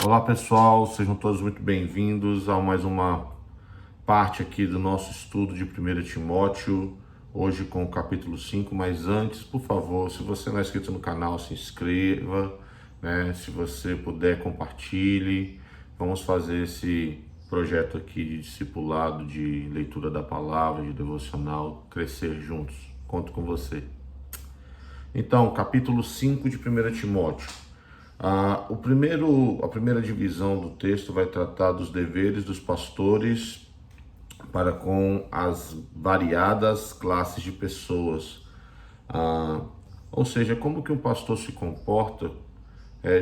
Olá pessoal, sejam todos muito bem-vindos a mais uma parte aqui do nosso estudo de 1 Timóteo, hoje com o capítulo 5, mas antes, por favor, se você não é inscrito no canal, se inscreva, né? Se você puder, compartilhe. Vamos fazer esse projeto aqui de discipulado, de leitura da palavra, de devocional, crescer juntos. Conto com você. Então, capítulo 5 de 1 Timóteo. A primeira divisão do texto vai tratar dos deveres dos pastores para com as variadas classes de pessoas. Ou seja, como que um pastor se comporta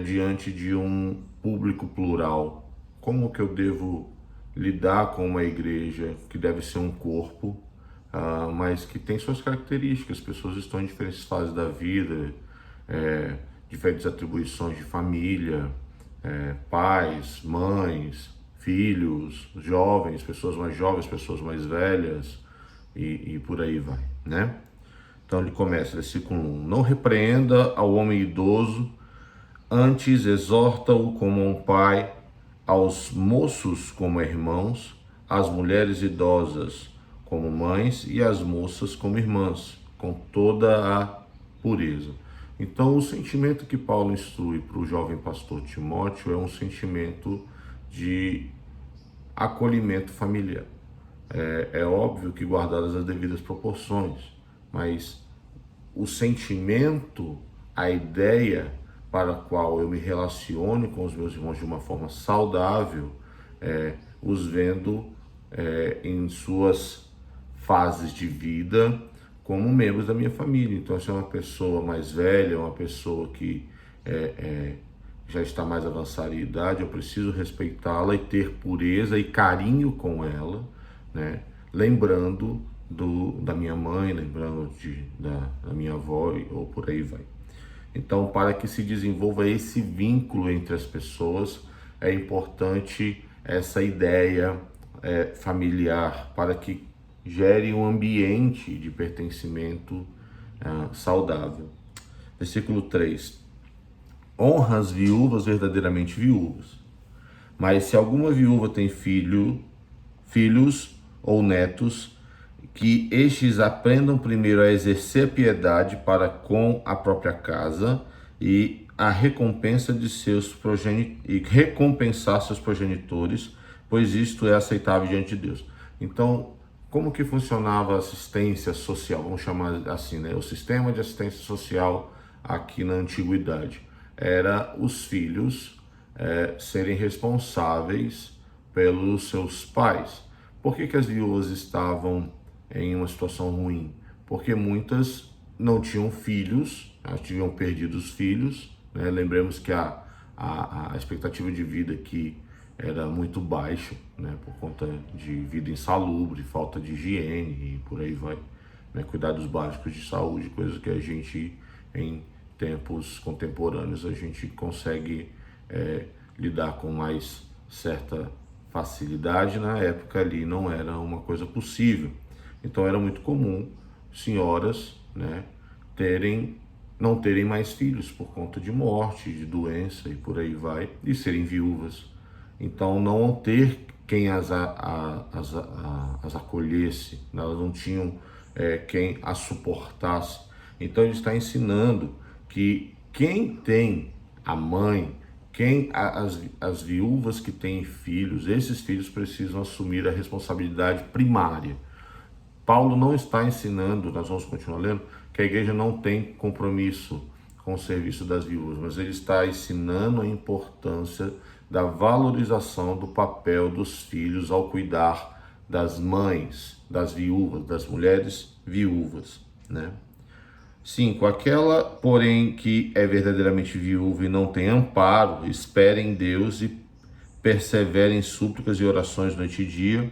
diante de um público plural? Como que eu devo lidar com uma igreja que deve ser um corpo, mas que tem suas características? Pessoas estão em diferentes fases da vida, diferentes atribuições de família, pais, mães, filhos, jovens, pessoas mais velhas e por aí vai, né? Então ele começa, versículo 1: Não repreenda ao homem idoso, antes exorta-o como um pai, aos moços como irmãos, às mulheres idosas como mães e às moças como irmãs, com toda a pureza. Então, o sentimento que Paulo instrui para o jovem pastor Timóteo é um sentimento de acolhimento familiar. É óbvio que guardadas as devidas proporções, mas o sentimento, a ideia para a qual eu me relacione com os meus irmãos de uma forma saudável, os vendo em suas fases de vida como membros da minha família. Então, se é uma pessoa mais velha, uma pessoa que já está mais avançada em idade, eu preciso respeitá-la e ter pureza e carinho com ela, né? Lembrando da minha mãe, lembrando da minha avó, ou por aí vai. Então, para que se desenvolva esse vínculo entre as pessoas, é importante essa ideia familiar, para que gere um ambiente de pertencimento saudável. Versículo 3: Honra as viúvas verdadeiramente viúvas, mas se alguma viúva tem filhos ou netos, que estes aprendam primeiro a exercer a piedade para com a própria casa e a recompensa de recompensar seus progenitores, pois isto é aceitável diante de Deus. Então, como que funcionava a assistência social? Vamos chamar assim, né? O sistema de assistência social aqui na antiguidade era os filhos serem responsáveis pelos seus pais. Por que as viúvas estavam em uma situação ruim? Porque muitas não tinham filhos, elas tinham perdido os filhos, né? Lembremos que a expectativa de vida aqui era muito baixa, né? Por conta de vida insalubre, falta de higiene e por aí vai, né? Cuidados básicos de saúde, coisas que a gente, em tempos contemporâneos, a gente consegue lidar com mais certa facilidade. Na época ali não era uma coisa possível. Então era muito comum senhoras, né, não terem mais filhos por conta de morte, de doença e por aí vai, e serem viúvas. Então não ter quem as acolhesse, elas não tinham quem as suportasse. Então ele está ensinando que quem tem a mãe, as viúvas que têm filhos, esses filhos precisam assumir a responsabilidade primária. Paulo não está ensinando, nós vamos continuar lendo, que a igreja não tem compromisso com o serviço das viúvas, mas ele está ensinando a importância da valorização do papel dos filhos ao cuidar das mães, das viúvas, das mulheres viúvas, né? 5. Aquela, porém, que é verdadeiramente viúva e não tem amparo, espere em Deus e persevere em súplicas e orações noite e dia.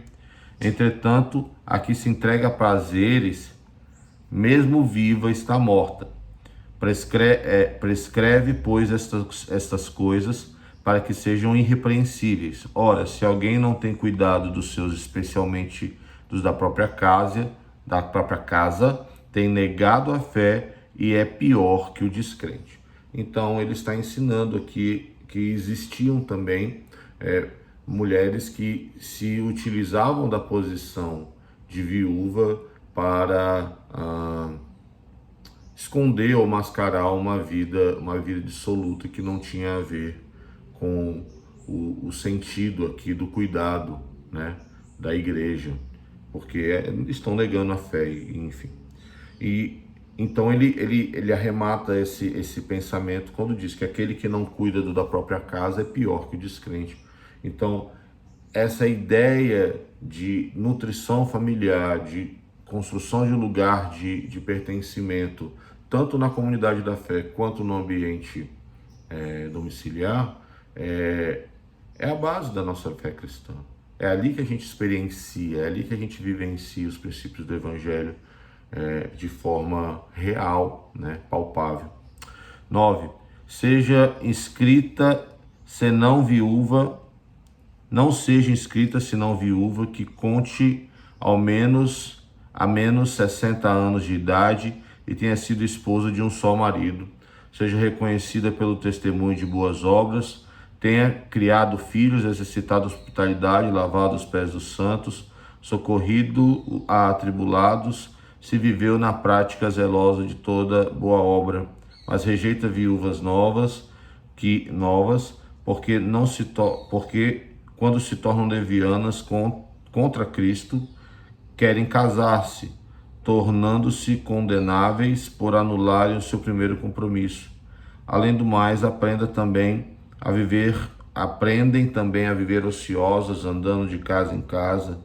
Entretanto, a que se entrega a prazeres, mesmo viva, está morta. Prescreve, pois, estas coisas, para que sejam irrepreensíveis. Ora, se alguém não tem cuidado dos seus, especialmente dos da própria casa, tem negado a fé e é pior que o descrente. Então ele está ensinando aqui que existiam também mulheres que se utilizavam da posição de viúva para esconder ou mascarar uma vida dissoluta que não tinha a ver com o sentido aqui do cuidado, né, da igreja, porque estão negando a fé, enfim. E então ele arremata esse pensamento quando diz que aquele que não cuida da própria casa é pior que o descrente. Então, essa ideia de nutrição familiar, de construção de lugar de pertencimento, tanto na comunidade da fé quanto no ambiente domiciliar, é a base da nossa fé cristã. É ali que a gente experiencia, é ali que a gente vivencia os princípios do Evangelho de forma real, né, palpável. 9. Seja inscrita, senão viúva, não seja inscrita, senão viúva, que conte a menos 60 anos de idade e tenha sido esposa de um só marido. Seja reconhecida pelo testemunho de boas obras, tenha criado filhos, exercitado hospitalidade, lavado os pés dos santos, socorrido a atribulados, se viveu na prática zelosa de toda boa obra, mas rejeita viúvas novas, porque quando se tornam levianas contra Cristo, querem casar-se, tornando-se condenáveis por anularem o seu primeiro compromisso. Além do mais, aprendem também a viver ociosas, andando de casa em casa,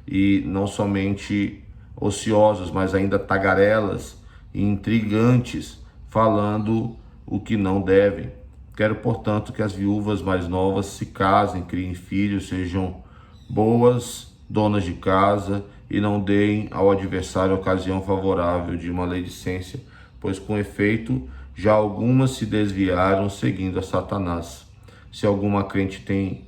e não somente ociosas, mas ainda tagarelas e intrigantes, falando o que não devem. Quero, portanto, que as viúvas mais novas se casem, criem filhos, sejam boas donas de casa e não deem ao adversário ocasião favorável de maledicência, pois com efeito já algumas se desviaram seguindo a Satanás. Se alguma crente tem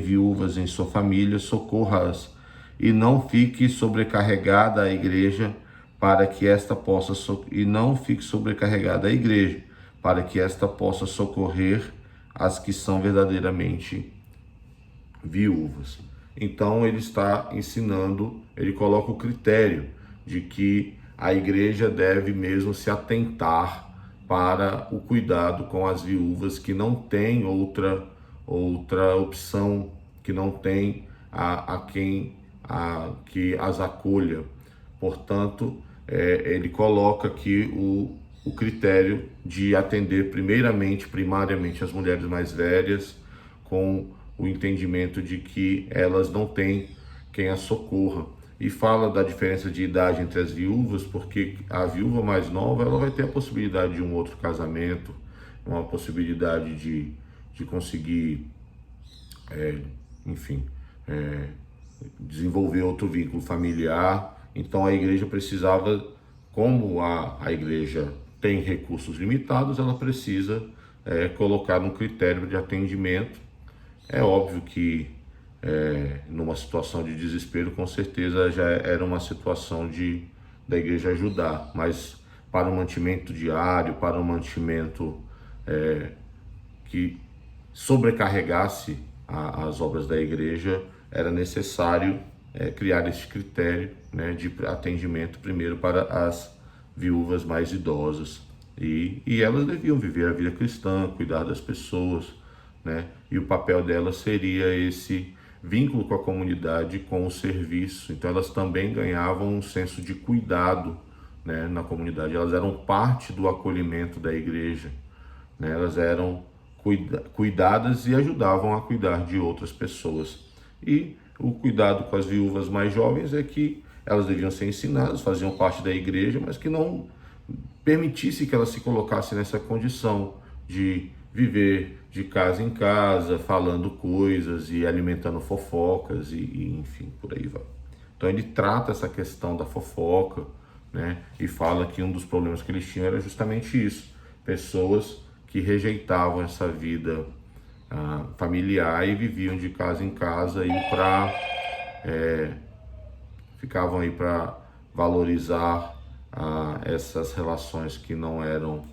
viúvas em sua família, socorra-as, e não fique sobrecarregada a igreja para que esta possa socorrer as que são verdadeiramente viúvas. Então ele está ensinando, ele coloca o critério de que a igreja deve mesmo se atentar para o cuidado com as viúvas que não tem outra opção, que não tem que as acolha. Portanto, ele coloca aqui o critério de atender primariamente as mulheres mais velhas, com o entendimento de que elas não têm quem as socorra. E fala da diferença de idade entre as viúvas, porque a viúva mais nova ela vai ter a possibilidade de um outro casamento, uma possibilidade de conseguir, desenvolver outro vínculo familiar. Então a igreja precisava, como a igreja tem recursos limitados, ela precisa colocar um critério de atendimento. É óbvio que numa situação de desespero, com certeza já era uma situação da igreja ajudar, mas para o mantimento diário, para o mantimento que sobrecarregasse as obras da igreja, era necessário criar este critério, né, de atendimento primeiro para as viúvas mais idosas, e elas deviam viver a vida cristã, cuidar das pessoas, né, e o papel delas seria esse vínculo com a comunidade, com o serviço. Então elas também ganhavam um senso de cuidado, né, na comunidade. Elas eram parte do acolhimento da igreja, né? Elas eram cuidadas e ajudavam a cuidar de outras pessoas. E o cuidado com as viúvas mais jovens é que elas deviam ser ensinadas, faziam parte da igreja, mas que não permitisse que elas se colocassem nessa condição de viver de casa em casa, falando coisas e alimentando fofocas e enfim, por aí vai. Então ele trata essa questão da fofoca, né? E fala que um dos problemas que eles tinham era justamente isso: pessoas que rejeitavam essa vida familiar e viviam de casa em casa e ficavam aí para valorizar essas relações que não eram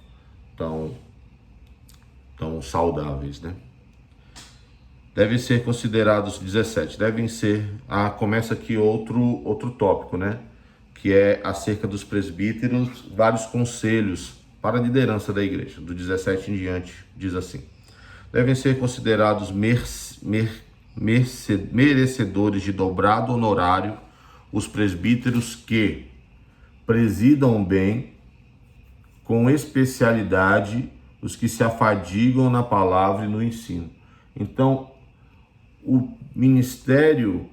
tão saudáveis, né? Devem ser considerados 17, devem ser, começa aqui outro tópico, né? Que é acerca dos presbíteros, vários conselhos para a liderança da igreja. Do 17 em diante, diz assim: devem ser considerados merecedores de dobrado honorário os presbíteros que presidam bem, com especialidade, os que se afadigam na palavra e no ensino. Então, o ministério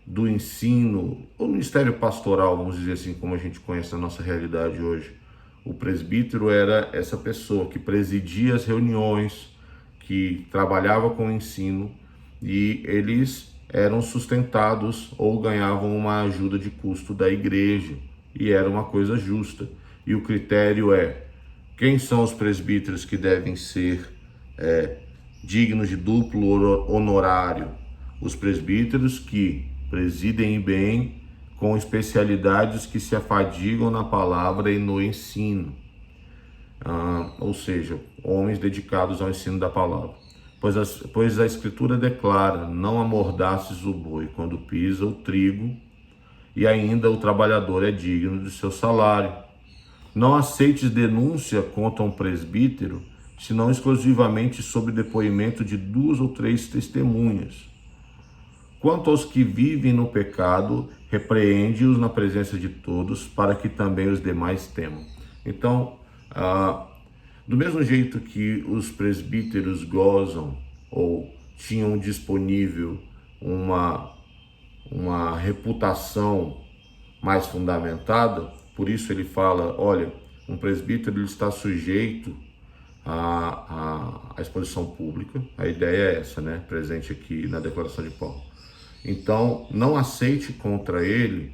do ensino, o ministério pastoral, vamos dizer assim, como a gente conhece a nossa realidade hoje, o presbítero era essa pessoa que presidia as reuniões, que trabalhava com o ensino, e eles eram sustentados ou ganhavam uma ajuda de custo da igreja, e era uma coisa justa. E o critério é: quem são os presbíteros que devem ser dignos de duplo honorário? Os presbíteros que presidem bem, com especialidades, que se afadigam na palavra e no ensino. Ou seja, homens dedicados ao ensino da palavra. Pois a Escritura declara: não amordaces o boi quando pisa o trigo, e ainda o trabalhador é digno de seu salário. Não aceites denúncia contra um presbítero, senão exclusivamente sob depoimento de 2 ou 3 testemunhas. Quanto aos que vivem no pecado, repreende-os na presença de todos, para que também os demais temam. Então, do mesmo jeito que os presbíteros gozam ou tinham disponível uma reputação mais fundamentada, por isso ele fala: olha, um presbítero ele está sujeito à exposição pública. A ideia é essa, né? Presente aqui na declaração de Paulo. Então, não aceite contra ele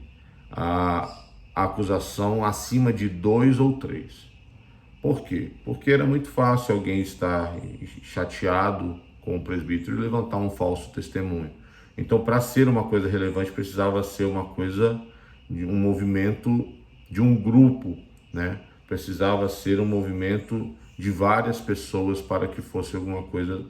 a acusação acima de 2 ou 3. Por quê? Porque era muito fácil alguém estar chateado com o presbítero e levantar um falso testemunho. Então, para ser uma coisa relevante, precisava ser uma coisa de um movimento, de um grupo, né? Precisava ser um movimento de várias pessoas para que fosse alguma coisa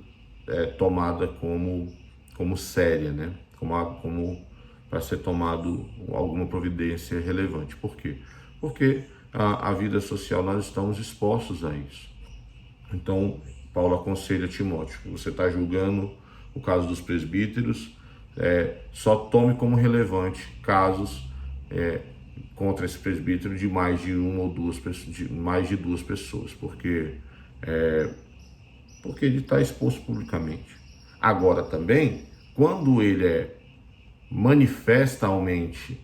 tomada como séria, né? Como para ser tomado alguma providência relevante. Por quê? Porque a vida social, nós estamos expostos a isso. Então, Paulo aconselha Timóteo: você está julgando o caso dos presbíteros, só tome como relevante casos contra esse presbítero de mais de uma ou duas pessoas, de mais de 2 pessoas, porque ele está exposto publicamente. Agora também, quando ele manifestamente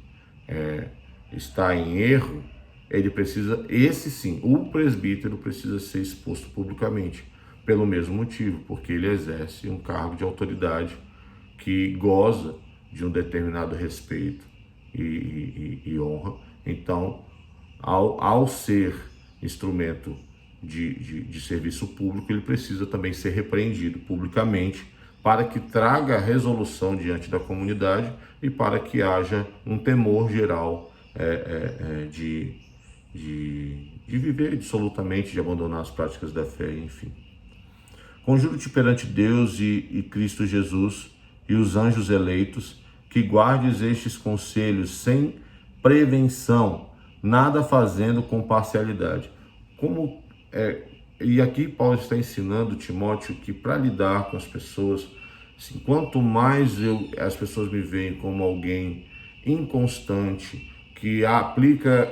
está em erro, ele precisa, esse sim, o presbítero precisa ser exposto publicamente, pelo mesmo motivo, porque ele exerce um cargo de autoridade que goza de um determinado respeito e honra. Então, ao ser instrumento de serviço público, ele precisa também ser repreendido publicamente, para que traga resolução diante da comunidade e para que haja um temor geral de viver dissolutamente, de abandonar as práticas da fé, enfim. Conjuro-te perante Deus e Cristo Jesus e os anjos eleitos, que guardes estes conselhos sem prevenção, nada fazendo com parcialidade. E aqui Paulo está ensinando Timóteo que, para lidar com as pessoas, assim, quanto mais as pessoas me veem como alguém inconstante, que aplica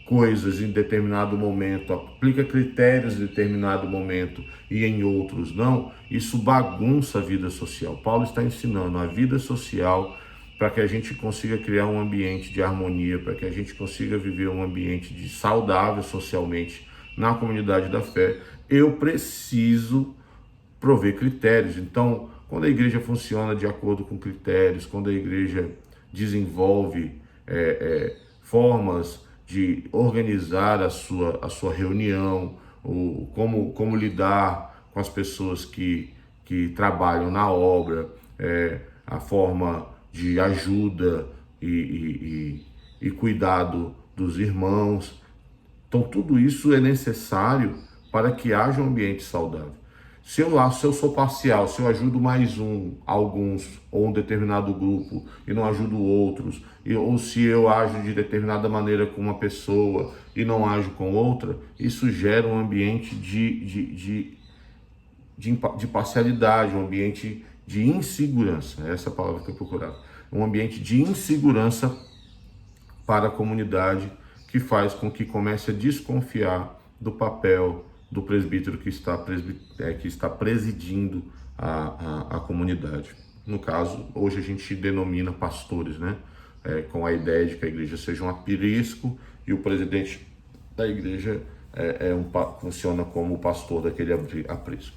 coisas em determinado momento, aplica critérios em determinado momento e em outros não, isso bagunça a vida social. Paulo está ensinando a vida social para que a gente consiga criar um ambiente de harmonia, para que a gente consiga viver um ambiente saudável socialmente na comunidade da fé. Eu preciso prover critérios. Então, quando a igreja funciona de acordo com critérios, quando a igreja desenvolve formas de organizar a sua reunião, como lidar com as pessoas que trabalham na obra, a forma de ajuda e cuidado dos irmãos. Então, tudo isso é necessário para que haja um ambiente saudável. Se eu sou parcial, se eu ajudo mais alguns, ou um determinado grupo, e não ajudo outros, ou se eu ajo de determinada maneira com uma pessoa e não ajo com outra, isso gera um ambiente de parcialidade, um ambiente de insegurança. Essa é a palavra que eu procurava. Um ambiente de insegurança para a comunidade, que faz com que comece a desconfiar do papel do presbítero que está presidindo a comunidade. No caso, hoje a gente denomina pastores, né? Com a ideia de que a igreja seja um aprisco e o presidente da igreja funciona como o pastor daquele aprisco.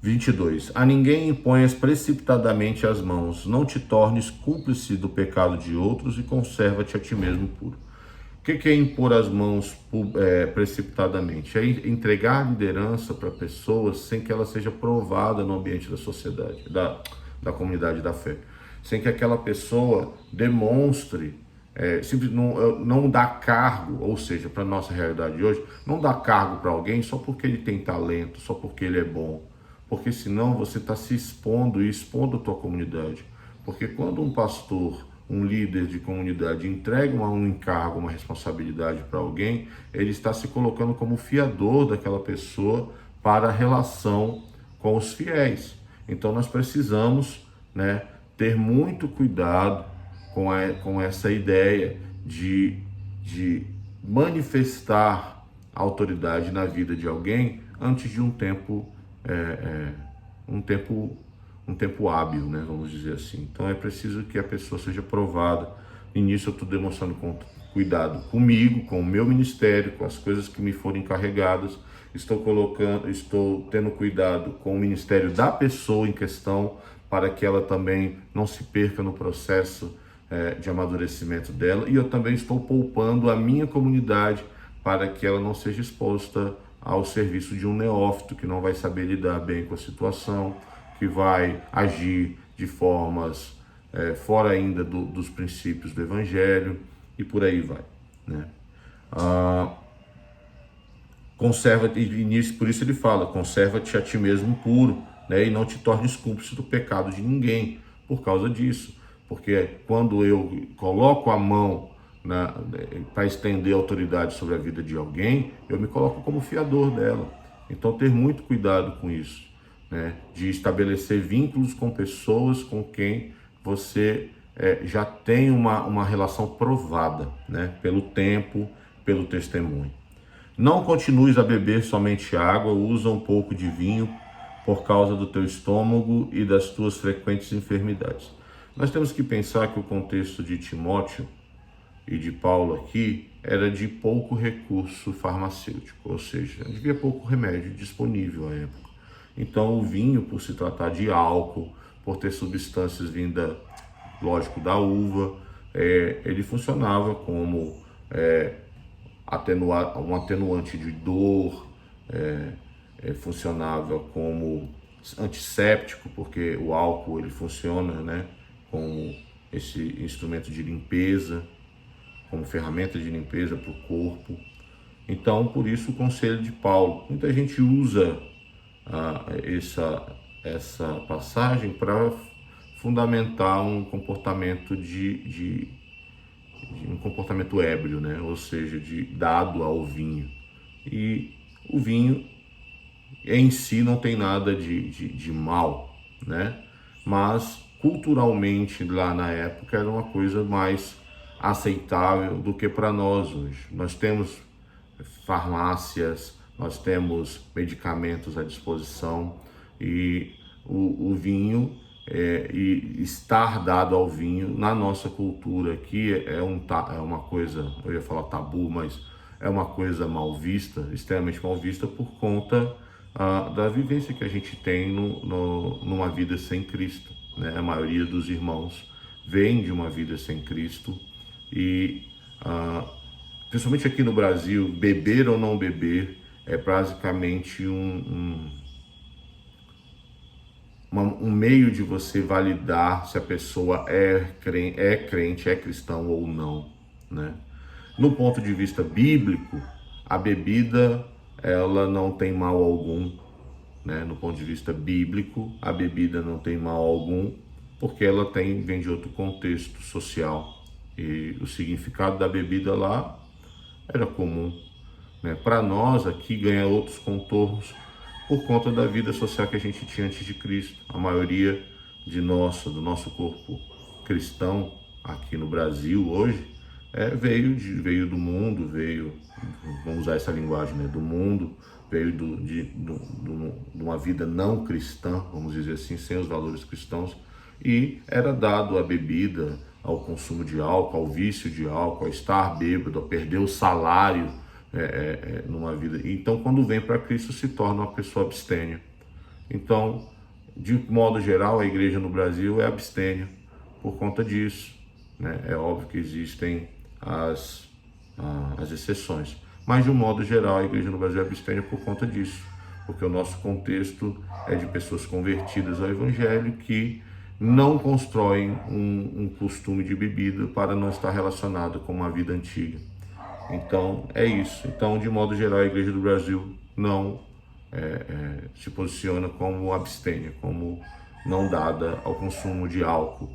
22. A ninguém imponhas precipitadamente as mãos, não te tornes cúmplice do pecado de outros e conserva-te a ti mesmo puro. O que é impor as mãos precipitadamente? É entregar liderança para pessoas sem que ela seja provada no ambiente da sociedade, da comunidade da fé. Sem que aquela pessoa demonstre, não dá cargo, ou seja, para a nossa realidade de hoje, não dá cargo para alguém só porque ele tem talento, só porque ele é bom. Porque senão você está se expondo e expondo a tua comunidade. Porque quando um pastor, um líder de comunidade entrega um encargo, uma responsabilidade para alguém, ele está se colocando como fiador daquela pessoa para a relação com os fiéis. Então nós precisamos, né, ter muito cuidado com essa ideia de manifestar autoridade na vida de alguém antes de um tempo hábil, né, vamos dizer assim. Então é preciso que a pessoa seja provada. E nisso eu estou demonstrando cuidado comigo, com o meu ministério, com as coisas que me forem encarregadas. Estou tendo cuidado com o ministério da pessoa em questão, para que ela também não se perca no processo de amadurecimento dela. E eu também estou poupando a minha comunidade para que ela não seja exposta ao serviço de um neófito que não vai saber lidar bem com a situação, que vai agir de formas fora ainda dos princípios do Evangelho, e por aí vai, né? Por isso ele fala, conserva-te a ti mesmo puro, né? E não te tornes cúmplice do pecado de ninguém por causa disso. Porque quando eu coloco a mão para estender autoridade sobre a vida de alguém, eu me coloco como fiador dela. Então ter muito cuidado com isso, né? De estabelecer vínculos com pessoas com quem você já tem uma relação provada, né? Pelo tempo, pelo testemunho. Não continues a beber somente água, usa um pouco de vinho por causa do teu estômago e das tuas frequentes enfermidades. Nós temos que pensar que o contexto de Timóteo e de Paulo aqui era de pouco recurso farmacêutico, ou seja, havia pouco remédio disponível à época. Então o vinho, por se tratar de álcool, por ter substâncias vindas, lógico, da uva, ele funcionava como um atenuante de dor, funcionava como antisséptico, porque o álcool ele funciona, né, como esse instrumento de limpeza, como ferramenta de limpeza para o corpo. Então, por isso o conselho de Paulo. Muita gente usa essa passagem para fundamentar um comportamento um comportamento ébrio, né? Ou seja, dado ao vinho. E o vinho em si não tem nada de mal, né? Mas culturalmente lá na época era uma coisa mais aceitável do que para nós hoje. Nós temos farmácias, nós temos medicamentos à disposição, e o vinho e estar dado ao vinho na nossa cultura aqui é uma coisa, eu ia falar tabu, mas é uma coisa mal vista, extremamente mal vista, por conta da vivência que a gente tem numa vida sem Cristo, né? A maioria dos irmãos vem de uma vida sem Cristo e principalmente aqui no Brasil, beber ou não beber é basicamente um meio de você validar se a pessoa é crente, é cristão ou não, né? No ponto de vista bíblico, a bebida, ela não tem mal algum, né? No ponto de vista bíblico, a bebida não tem mal algum, porque ela vem de outro contexto social. E o significado da bebida lá era comum, né? Para nós aqui ganha outros contornos por conta da vida social que a gente tinha antes de Cristo. A maioria do nosso corpo cristão aqui no Brasil hoje veio do mundo, vamos usar essa linguagem, né? Do mundo, veio de uma vida não cristã, vamos dizer assim, sem os valores cristãos, e era dado à bebida, ao consumo de álcool, ao vício de álcool, a estar bêbado, a perder o salário numa vida. Então, quando vem para Cristo, se torna uma pessoa abstêmia. Então, de modo geral, a igreja no Brasil é abstêmia por conta disso, né? É óbvio que existem as exceções, mas de um modo geral, a igreja no Brasil é abstêmia por conta disso, porque o nosso contexto é de pessoas convertidas ao evangelho que não constroem um costume de bebida para não estar relacionado com uma vida antiga. Então, é isso. Então, de modo geral, a igreja do Brasil não se posiciona como abstêmia, como não dada ao consumo de álcool.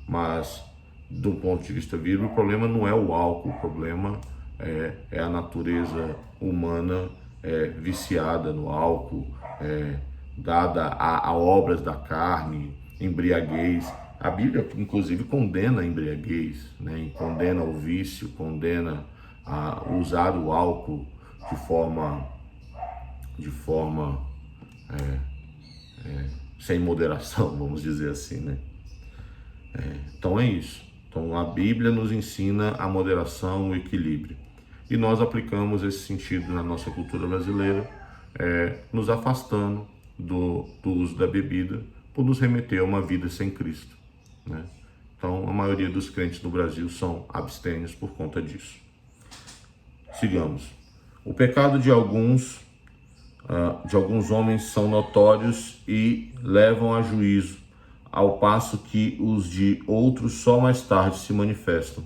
Mas, do ponto de vista bíblico, o problema não é o álcool, o problema é a natureza humana viciada no álcool, dada a obras da carne, embriaguez. A Bíblia, inclusive, condena a embriaguez, né? Condena o vício, condena a usar o álcool de forma sem moderação, vamos dizer assim, né? Então é isso. Então a Bíblia nos ensina a moderação, o equilíbrio. E nós aplicamos esse sentido na nossa cultura brasileira, nos afastando do uso da bebida por nos remeter a uma vida sem Cristo, né? Então a maioria dos crentes no Brasil são abstêmios por conta disso. Sigamos. O pecado de alguns homens são notórios e levam a juízo, ao passo que os de outros só mais tarde se manifestam.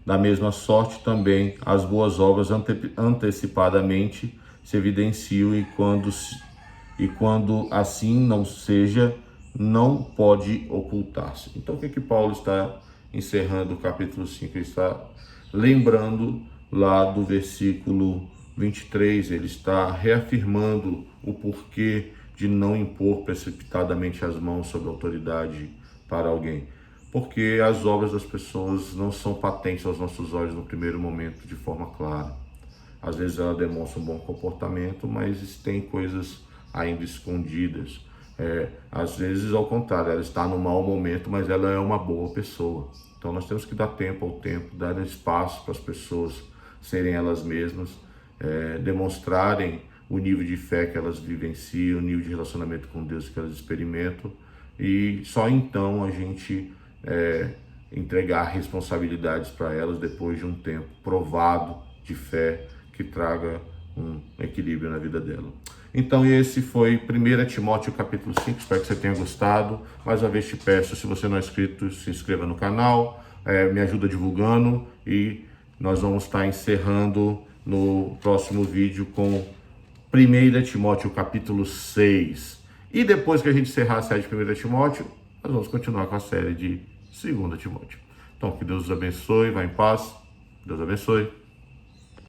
Da mesma sorte também as boas obras antecipadamente se evidenciam e quando assim não seja, não pode ocultar-se. Então o que Paulo está encerrando o capítulo 5? Ele está lembrando lá do versículo 23, ele está reafirmando o porquê de não impor precipitadamente as mãos sobre a autoridade para alguém. Porque as obras das pessoas não são patentes aos nossos olhos no primeiro momento de forma clara. Às vezes ela demonstra um bom comportamento, mas tem coisas ainda escondidas. Às vezes, ao contrário, ela está no mau momento, mas ela é uma boa pessoa. Então nós temos que dar tempo ao tempo, dar espaço para as pessoas serem elas mesmas, demonstrarem o nível de fé que elas vivenciam, o nível de relacionamento com Deus que elas experimentam, e só então a gente entregar responsabilidades para elas depois de um tempo provado de fé que traga um equilíbrio na vida dela. Então esse foi 1 Timóteo capítulo 5, espero que você tenha gostado. Mais uma vez te peço, se você não é inscrito, se inscreva no canal, me ajuda divulgando, e nós vamos estar encerrando no próximo vídeo com 1 Timóteo capítulo 6. E depois que a gente encerrar a série de 1 Timóteo, nós vamos continuar com a série de 2 Timóteo. Então que Deus os abençoe, vá em paz, Deus abençoe.